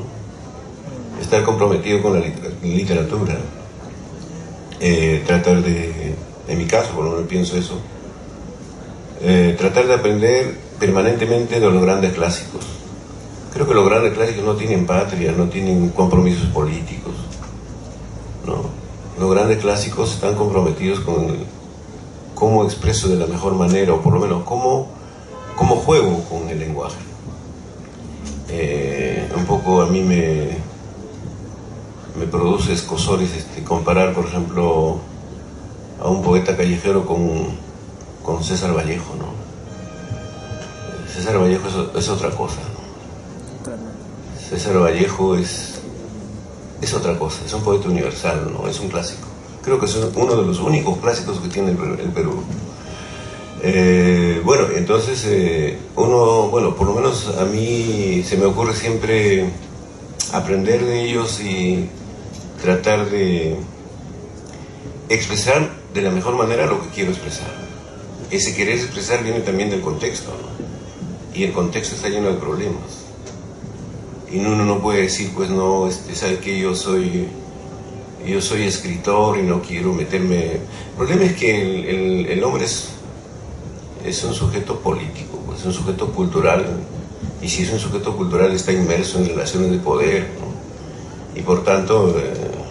Estar comprometido con la literatura, tratar de, en mi caso por lo menos pienso eso, tratar de aprender permanentemente de los grandes clásicos. Creo que los grandes clásicos no tienen patria, no tienen compromisos políticos, ¿no? Los grandes clásicos están comprometidos con cómo expreso de la mejor manera, o por lo menos cómo juego con el lenguaje. Un poco a mí me produce escozores comparar, por ejemplo, a un poeta callejero con César Vallejo, ¿no? César Vallejo es otra cosa, ¿no? César Vallejo es otra cosa, es un poeta universal, ¿no? Es un clásico. Creo que es uno de los únicos clásicos que tiene el Perú. Bueno, entonces por lo menos a mí se me ocurre siempre aprender de ellos y tratar de expresar de la mejor manera lo que quiero expresar. Ese querer expresar viene también del contexto, ¿no? Y el contexto está lleno de problemas. Y uno no puede decir, pues no, ¿sabe qué? Yo soy escritor y no quiero meterme. El problema es que el hombre es un sujeto político, pues, es un sujeto cultural, y si es un sujeto cultural está inmerso en relaciones de poder, ¿no? Y por tanto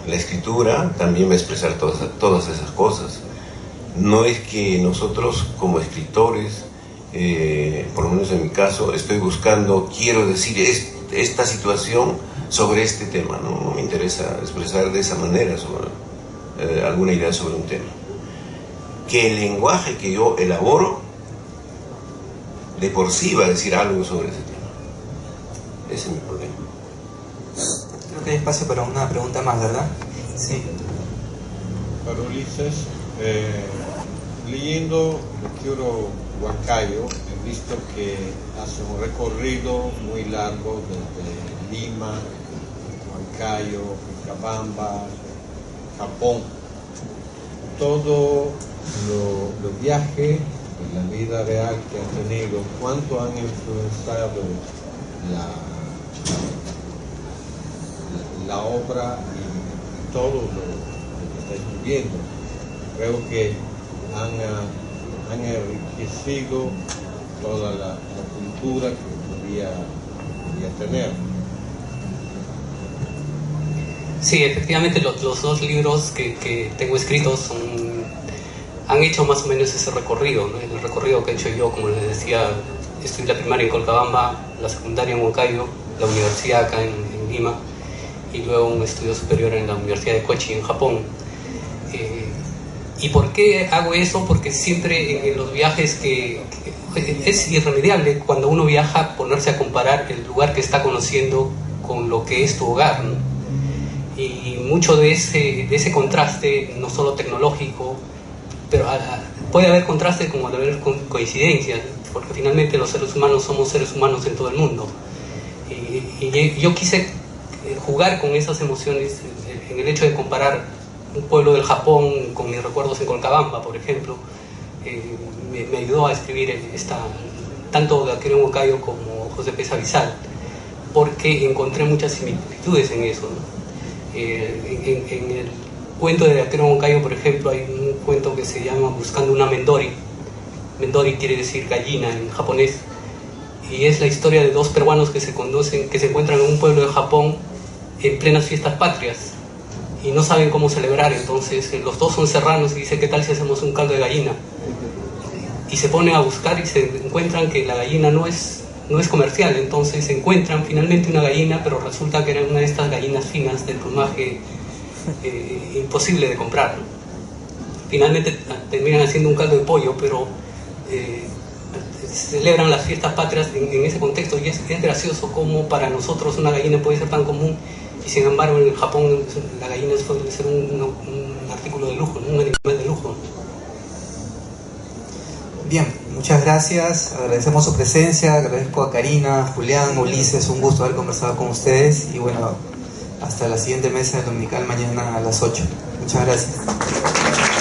la escritura también va a expresar todas esas cosas. No es que nosotros como escritores, por lo menos en mi caso, quiero decir esta situación sobre este tema, no me interesa expresar de esa manera sobre alguna idea sobre un tema. Que el lenguaje que yo elaboro de por sí va a decir algo sobre ese tema. Ese es mi problema. Creo que hay espacio para una pregunta más, ¿verdad? Sí. Para Ulises, leyendo el libro Huancayo, he visto que hace un recorrido muy largo desde Lima, Huancayo, Vilcabamba, Japón. Todo los viajes y la vida real que han tenido, cuánto han influenciado la obra y todo lo que está escribiendo. Creo que han enriquecido toda la cultura que podía tener. Sí, efectivamente los dos libros que tengo escritos han hecho más o menos ese recorrido, ¿no? El recorrido que he hecho yo, como les decía, estudié la primaria en Colcabamba, la secundaria en Huancayo, la universidad acá en Lima, y luego un estudio superior en la Universidad de Kochi en Japón. ¿Y por qué hago eso? Porque siempre en los viajes es irremediable cuando uno viaja ponerse a comparar el lugar que está conociendo con lo que es tu hogar, ¿no? Y mucho de ese contraste, no solo tecnológico, pero puede haber contraste como debe haber coincidencias, porque finalmente los seres humanos somos seres humanos en todo el mundo. Y yo quise jugar con esas emociones en el hecho de comparar un pueblo del Japón con mis recuerdos en Colcabamba, por ejemplo. Me ayudó a escribir tanto Daquero en Huancayo como José Pez Abisal, porque encontré muchas similitudes en eso, ¿no? En el cuento de Daquero en Huancayo, por ejemplo, hay un cuento que se llama Buscando una Mendori. Mendori quiere decir gallina en japonés, y es la historia de dos peruanos que se encuentran en un pueblo de Japón en plenas fiestas patrias y no saben cómo celebrar. Entonces los dos son serranos y dicen: ¿qué tal si hacemos un caldo de gallina? Y se ponen a buscar y se encuentran que la gallina no es comercial. Entonces encuentran finalmente una gallina, pero resulta que era una de estas gallinas finas del plumaje imposible de comprar, ¿no? Finalmente terminan haciendo un caldo de pollo, pero celebran las fiestas patrias en ese contexto, y es gracioso como para nosotros una gallina puede ser tan común, y sin embargo en Japón la gallina suele ser un artículo de lujo, ¿no? Un animal de lujo. Bien, muchas gracias, agradecemos su presencia, agradezco a Karina, Julián, Ulises, un gusto haber conversado con ustedes, y bueno, hasta la siguiente mesa dominical mañana a las 8. Muchas gracias.